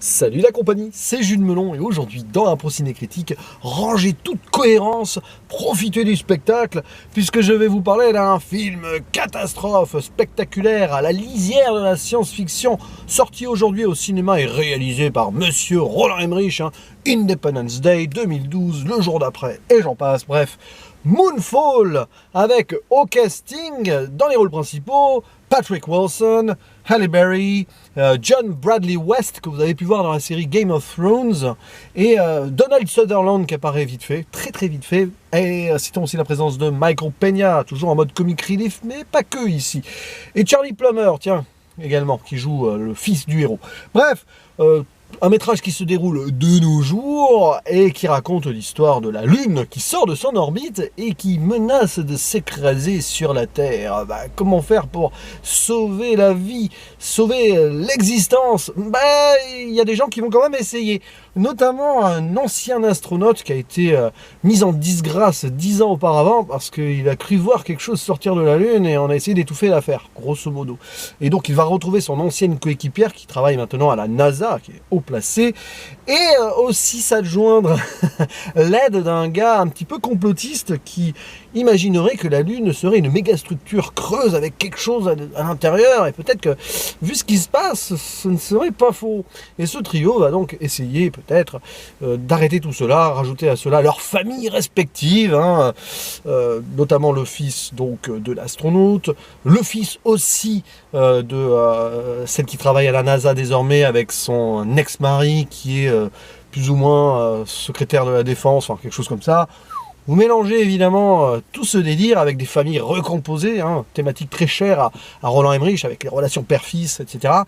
Salut la compagnie, c'est Jules Melon et aujourd'hui dans un Ciné Critique, rangez toute cohérence, profitez du spectacle puisque je vais vous parler d'un film catastrophe spectaculaire à la lisière de la science-fiction sorti aujourd'hui au cinéma et réalisé par Monsieur Roland Emmerich, Independence Day 2012, le jour d'après et j'en passe, bref. Moonfall avec au casting dans les rôles principaux Patrick Wilson, Halle Berry, John Bradley West que vous avez pu voir dans la série Game of Thrones et Donald Sutherland qui apparaît vite fait, très vite fait, et citons aussi la présence de Michael Peña, toujours en mode comic relief mais pas que ici, et Charlie Plummer, tiens, également, qui joue le fils du héros. Bref, un métrage qui se déroule de nos jours et qui raconte l'histoire de la Lune qui sort de son orbite et qui menace de s'écraser sur la Terre. Comment faire pour sauver la vie, sauver l'existence? Il y a des gens qui vont quand même essayer. Notamment un ancien astronaute qui a été mis en disgrâce 10 ans auparavant parce qu'il a cru voir quelque chose sortir de la Lune et on a essayé d'étouffer l'affaire, grosso modo. Et donc il va retrouver son ancienne coéquipière qui travaille maintenant à la NASA, qui est haut placée, et aussi s'adjoindre l'aide d'un gars un petit peu complotiste qui imaginerait que la Lune serait une méga structure creuse avec quelque chose à l'intérieur, et peut-être que, vu ce qui se passe, ce ne serait pas faux. Et ce trio va donc essayer peut-être d'arrêter tout cela, rajouter à cela leurs familles respectives, notamment le fils donc de l'astronaute, le fils aussi de celle qui travaille à la NASA désormais avec son ex-mari qui est plus ou moins secrétaire de la défense, enfin quelque chose comme ça. Vous mélangez évidemment tout ce délire avec des familles recomposées, thématique très chère à Roland Emmerich, avec les relations père-fils, etc.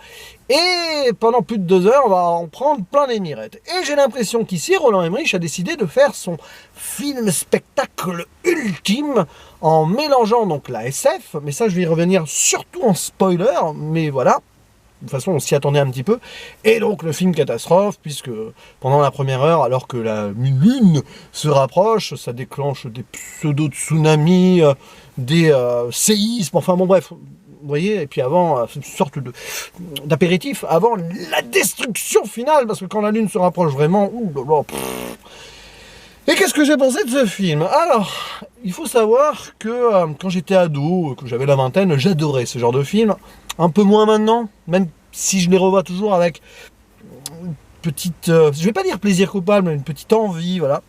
Et pendant plus de 2 heures, on va en prendre plein les mirettes. Et j'ai l'impression qu'ici, Roland Emmerich a décidé de faire son film-spectacle ultime en mélangeant donc la SF, mais ça je vais y revenir surtout en spoiler, mais voilà. De toute façon, on s'y attendait un petit peu. Et donc, le film catastrophe, puisque pendant la première heure, alors que la Lune se rapproche, ça déclenche des pseudo-tsunamis, des séismes, enfin bon, bref. Vous voyez, et puis avant, une sorte d'apéritif, avant la destruction finale, parce que quand la Lune se rapproche vraiment, Et qu'est-ce que j'ai pensé de ce film? Alors, il faut savoir que quand j'étais ado, que j'avais la vingtaine, j'adorais ce genre de film. Un peu moins maintenant, même si je les revois toujours avec une petite, je vais pas dire plaisir coupable, mais une petite envie, voilà.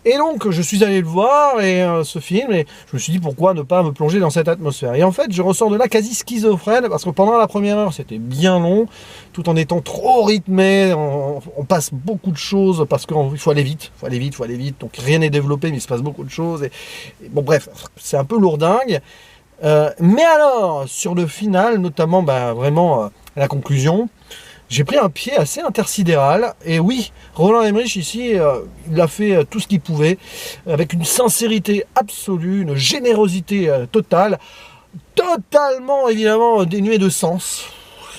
Et donc, je suis allé le voir, et ce film, et je me suis dit pourquoi ne pas me plonger dans cette atmosphère. Et en fait, je ressors de là quasi schizophrène, parce que pendant la première heure, c'était bien long, tout en étant trop rythmé, on passe beaucoup de choses, parce qu'il faut aller vite, donc rien n'est développé, mais il se passe beaucoup de choses, et bon bref, c'est un peu lourdingue. Mais alors, sur le final, notamment vraiment la conclusion, j'ai pris un pied assez intersidéral. Et oui, Roland Emmerich ici, il a fait tout ce qu'il pouvait, avec une sincérité absolue, une générosité totale, totalement évidemment dénuée de sens.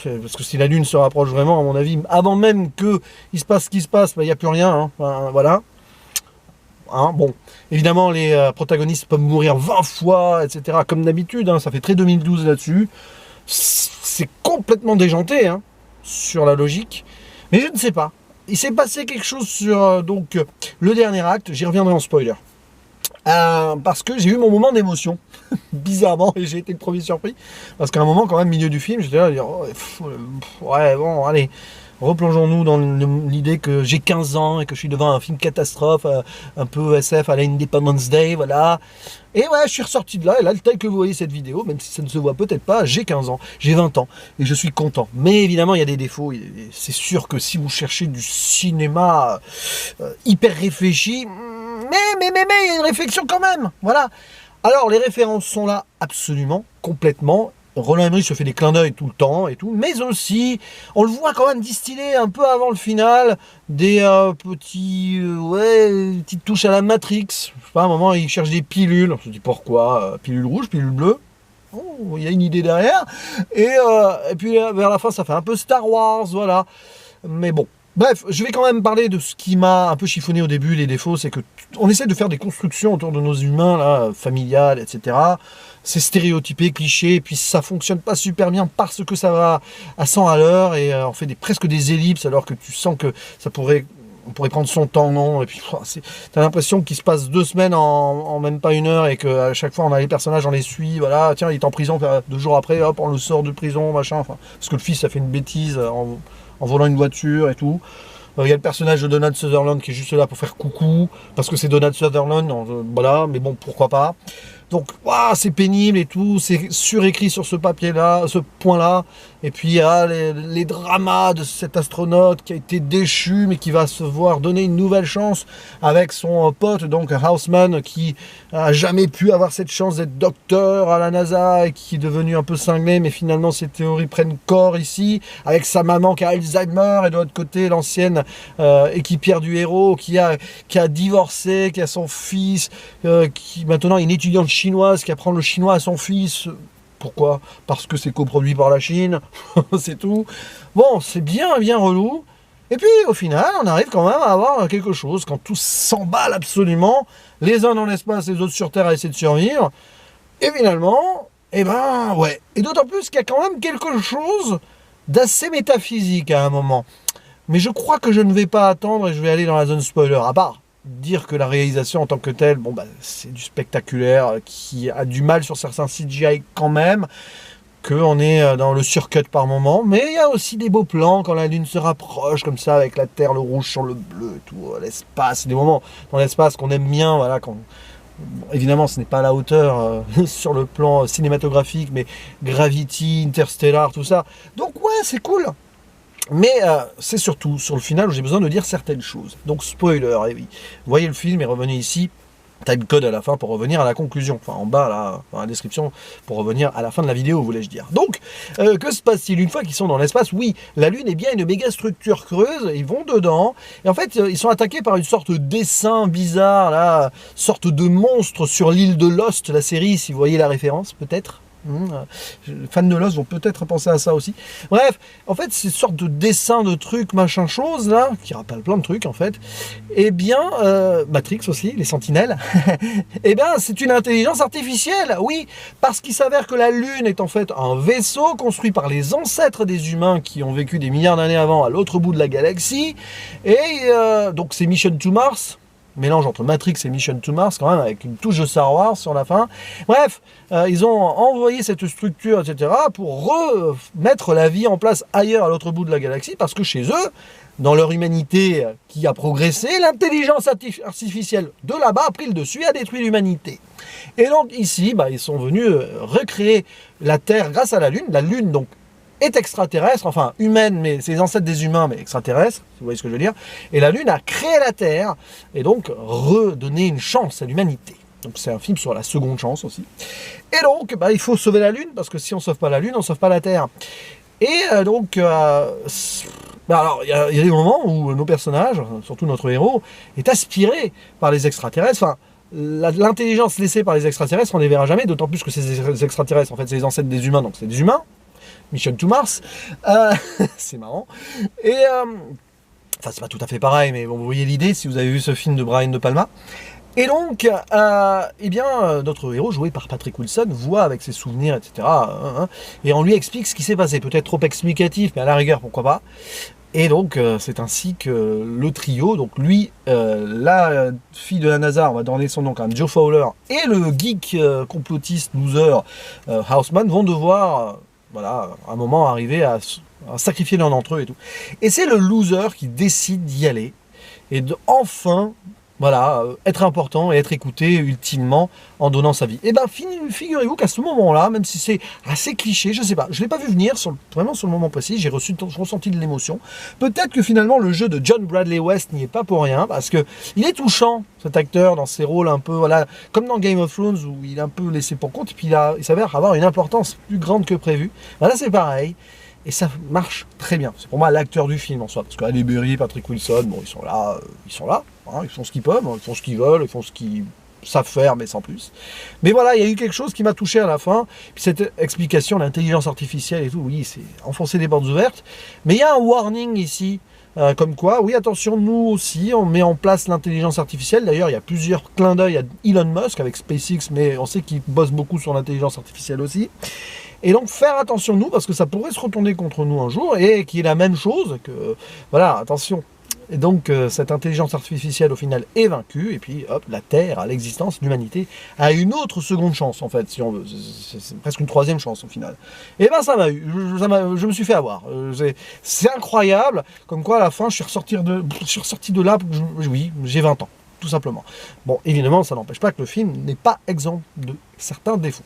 Parce que si la Lune se rapproche vraiment, à mon avis, avant même qu'il se passe ce qui se passe, il n'y a plus rien, voilà. Bon, évidemment, les protagonistes peuvent mourir 20 fois, etc. Comme d'habitude, ça fait très 2012 là-dessus. C'est complètement déjanté, sur la logique. Mais je ne sais pas. Il s'est passé quelque chose sur donc le dernier acte. J'y reviendrai en spoiler. Parce que j'ai eu mon moment d'émotion, bizarrement, et j'ai été le premier surpris. Parce qu'à un moment, quand même, milieu du film, j'étais là à dire ouais, bon, allez. Replongeons-nous dans l'idée que j'ai 15 ans et que je suis devant un film catastrophe, un peu SF à la Independence Day, voilà. Et ouais, je suis ressorti de là, et là, tel que vous voyez cette vidéo, même si ça ne se voit peut-être pas, j'ai 15 ans, j'ai 20 ans, et je suis content. Mais évidemment, il y a des défauts, c'est sûr que si vous cherchez du cinéma hyper réfléchi, mais il y a une réflexion quand même, voilà. Alors, les références sont là, absolument, complètement. Roland Emmerich se fait des clins d'œil tout le temps et tout, mais aussi, on le voit quand même distiller un peu avant le final, des petites touches à la Matrix. Je sais pas, à un moment, il cherche des pilules. On se dit pourquoi, pilule rouge, pilule bleue. Oh, il y a une idée derrière. Et puis vers la fin, ça fait un peu Star Wars, voilà. Mais bon, Bref, je vais quand même parler de ce qui m'a un peu chiffonné au début, les défauts, c'est que on essaie de faire des constructions autour de nos humains, là, familiales, etc. C'est stéréotypé, cliché, et puis ça fonctionne pas super bien parce que ça va à 100 à l'heure, et on fait presque des ellipses, alors que tu sens que on pourrait prendre son temps, non? Et puis, t'as l'impression qu'il se passe 2 semaines en même pas 1 heure, et qu'à chaque fois on a les personnages, on les suit, voilà, tiens, il est en prison, 2 jours après, hop, on le sort de prison, machin, enfin, parce que le fils a fait une bêtise en volant une voiture et tout. Il y a le personnage de Donald Sutherland qui est juste là pour faire coucou, parce que c'est Donald Sutherland, voilà, mais bon, pourquoi pas. Donc, c'est pénible et tout, c'est surécrit sur ce papier-là, ce point-là. Et puis, il y a les dramas de cet astronaute qui a été déchu, mais qui va se voir donner une nouvelle chance avec son pote, donc Houseman, qui a jamais pu avoir cette chance d'être docteur à la NASA et qui est devenu un peu cinglé, mais finalement, ses théories prennent corps ici, avec sa maman qui a Alzheimer, et de l'autre côté, l'ancienne équipière du héros qui a divorcé, qui a son fils, qui maintenant est une étudiante chinoise qui apprend le chinois à son fils. Pourquoi? Parce que c'est coproduit par la Chine, c'est tout. Bon, c'est bien relou. Et puis, au final, on arrive quand même à avoir quelque chose, quand tous s'emballent absolument, les uns dans l'espace, les autres sur Terre à essayer de survivre. Et finalement, ouais. Et d'autant plus qu'il y a quand même quelque chose d'assez métaphysique à un moment. Mais je crois que je ne vais pas attendre et je vais aller dans la zone spoiler. À part dire que la réalisation en tant que telle, c'est du spectaculaire, qui a du mal sur certains CGI quand même, qu'on est dans le surcut par moment, mais il y a aussi des beaux plans quand la Lune se rapproche, comme ça, avec la Terre, le rouge sur le bleu, tout, l'espace, des moments dans l'espace qu'on aime bien, voilà, évidemment, ce n'est pas à la hauteur sur le plan cinématographique, mais Gravity, Interstellar, tout ça. Donc ouais, c'est cool. Mais c'est surtout sur le final où j'ai besoin de dire certaines choses. Donc spoiler, eh oui. Voyez le film et revenez ici. Timecode à la fin pour revenir à la conclusion. Enfin en bas là, dans la description, pour revenir à la fin de la vidéo, voulais-je dire. Donc, que se passe-t-il une fois qu'ils sont dans l'espace? Oui, la Lune est bien une méga structure creuse, ils vont dedans, et en fait, ils sont attaqués par une sorte d'essaim bizarre, là, sorte de monstre sur l'île de Lost, la série, si vous voyez la référence, peut-être. Les fans de Lost vont peut-être penser à ça aussi. Bref, en fait, ces sortes de dessins de trucs, machin chose, là, qui rappellent plein de trucs, en fait. Eh bien, Matrix aussi, les sentinelles, eh bien, c'est une intelligence artificielle, oui, parce qu'il s'avère que la Lune est en fait un vaisseau construit par les ancêtres des humains qui ont vécu des milliards d'années avant à l'autre bout de la galaxie, et donc c'est Mission to Mars, mélange entre Matrix et Mission to Mars quand même, avec une touche de Star Wars sur la fin. Bref, ils ont envoyé cette structure, etc., pour remettre la vie en place ailleurs à l'autre bout de la galaxie, parce que chez eux, dans leur humanité qui a progressé, l'intelligence artificielle de là-bas a pris le dessus et a détruit l'humanité. Et donc ici, ils sont venus recréer la Terre grâce à la Lune. La Lune, donc, est extraterrestre, enfin humaine, mais c'est les ancêtres des humains, mais extraterrestres, si vous voyez ce que je veux dire. Et la Lune a créé la Terre, et donc redonné une chance à l'humanité. Donc c'est un film sur la seconde chance aussi. Et donc, il faut sauver la Lune, parce que si on ne sauve pas la Lune, on ne sauve pas la Terre. Et donc, alors il y a des moments où nos personnages, surtout notre héros, est aspiré par les extraterrestres, enfin, l'intelligence laissée par les extraterrestres, on ne les verra jamais, d'autant plus que ces extraterrestres, en fait, c'est les ancêtres des humains, donc c'est des humains. Mission to Mars, c'est marrant. Et enfin, c'est pas tout à fait pareil, mais bon, vous voyez l'idée si vous avez vu ce film de Brian De Palma. Et donc, eh bien, notre héros, joué par Patrick Wilson, voit avec ses souvenirs, etc. Et on lui explique ce qui s'est passé. Peut-être trop explicatif, mais à la rigueur, pourquoi pas. Et donc, c'est ainsi que le trio, donc lui, la fille de la NASA, on va donner son nom quand même, Joe Fowler, et le geek complotiste loser Houseman vont devoir... voilà, à un moment arriver à sacrifier l'un d'entre eux et tout. Et c'est le loser qui décide d'y aller et enfin, voilà, être important et être écouté ultimement en donnant sa vie. Et bien, figurez-vous qu'à ce moment-là, même si c'est assez cliché, je sais pas, je l'ai pas vu venir, vraiment sur le moment précis, j'ai ressenti de l'émotion. Peut-être que finalement le jeu de John Bradley West n'y est pas pour rien, parce que il est touchant, cet acteur, dans ses rôles un peu, voilà, comme dans Game of Thrones, où il est un peu laissé pour compte, et puis il s'avère avoir une importance plus grande que prévu. Là, c'est pareil. Et ça marche très bien. C'est pour moi l'acteur du film en soi. Parce que Halle Berry, Patrick Wilson, bon, ils sont là, hein, ils font ce qu'ils peuvent, ils font ce qu'ils veulent, ils font ce qu'ils savent faire, mais sans plus. Mais voilà, il y a eu quelque chose qui m'a touché à la fin. Puis cette explication, l'intelligence artificielle et tout, oui, c'est enfoncer des portes ouvertes. Mais il y a un warning ici. Comme quoi, oui, attention, nous aussi, on met en place l'intelligence artificielle. D'ailleurs, il y a plusieurs clins d'œil à Elon Musk avec SpaceX, mais on sait qu'il bosse beaucoup sur l'intelligence artificielle aussi. Et donc, faire attention, nous, parce que ça pourrait se retourner contre nous un jour, et qui est la même chose, que, voilà, attention. Et donc, cette intelligence artificielle, au final, est vaincue, et puis, hop, la Terre, l'existence, l'humanité, a une autre seconde chance, en fait, si on veut. C'est presque une troisième chance, au final. Et ben, ça m'a eu. Je me suis fait avoir. C'est incroyable, comme quoi, à la fin, je suis ressorti de là, oui, j'ai 20 ans, tout simplement. Bon, évidemment, ça n'empêche pas que le film n'est pas exempt de certains défauts.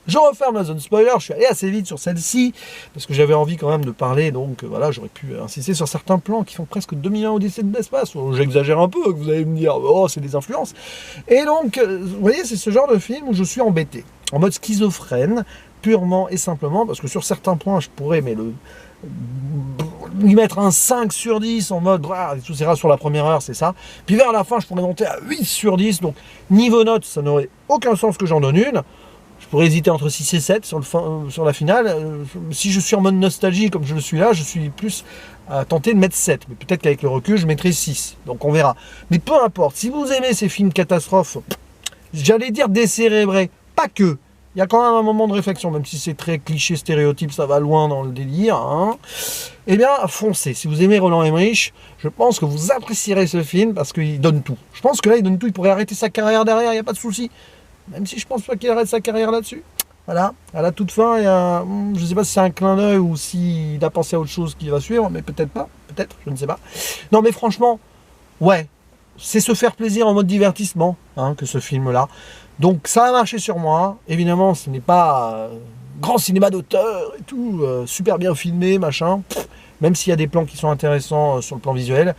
Je referme la zone spoiler, je suis allé assez vite sur celle-ci, parce que j'avais envie quand même de parler, donc voilà, j'aurais pu insister sur certains plans qui font presque 2000 ans Odyssée de l'espace, j'exagère un peu, vous allez me dire, oh, c'est des influences. Et donc, vous voyez, c'est ce genre de film où je suis embêté, en mode schizophrène, purement et simplement, parce que sur certains points, je pourrais, mais lui mettre un 5 sur 10 en mode, tout sera sur la première heure, c'est ça. Puis vers la fin, je pourrais monter à 8 sur 10, donc niveau note, ça n'aurait aucun sens que j'en donne une. Je pourrais hésiter entre 6 et 7 sur la finale. Si je suis en mode nostalgie, comme je le suis là, je suis plus tenté de mettre 7. Mais peut-être qu'avec le recul, je mettrai 6. Donc on verra. Mais peu importe, si vous aimez ces films catastrophes, j'allais dire décérébrés, pas que. Il y a quand même un moment de réflexion, même si c'est très cliché, stéréotype, ça va loin dans le délire. Hein. Eh bien, foncez. Si vous aimez Roland Emmerich, je pense que vous apprécierez ce film parce qu'il donne tout. Je pense que là, il donne tout. Il pourrait arrêter sa carrière derrière, il n'y a pas de souci. Même si je pense pas qu'il arrête sa carrière là-dessus. Voilà, à la toute fin, il y a, je ne sais pas si c'est un clin d'œil ou s'il a pensé à autre chose qui va suivre, mais peut-être pas, peut-être, je ne sais pas. Non mais franchement, ouais, c'est se faire plaisir en mode divertissement, hein, que ce film-là. Donc ça a marché sur moi, évidemment ce n'est pas grand cinéma d'auteur et tout, super bien filmé, machin, même s'il y a des plans qui sont intéressants sur le plan visuel,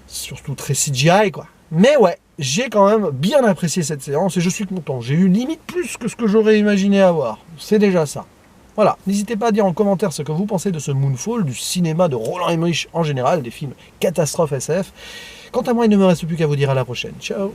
surtout très CGI quoi. Mais ouais, j'ai quand même bien apprécié cette séance et je suis content. J'ai eu limite plus que ce que j'aurais imaginé avoir. C'est déjà ça. Voilà, n'hésitez pas à dire en commentaire ce que vous pensez de ce Moonfall, du cinéma de Roland Emmerich en général, des films catastrophes SF. Quant à moi, il ne me reste plus qu'à vous dire à la prochaine. Ciao!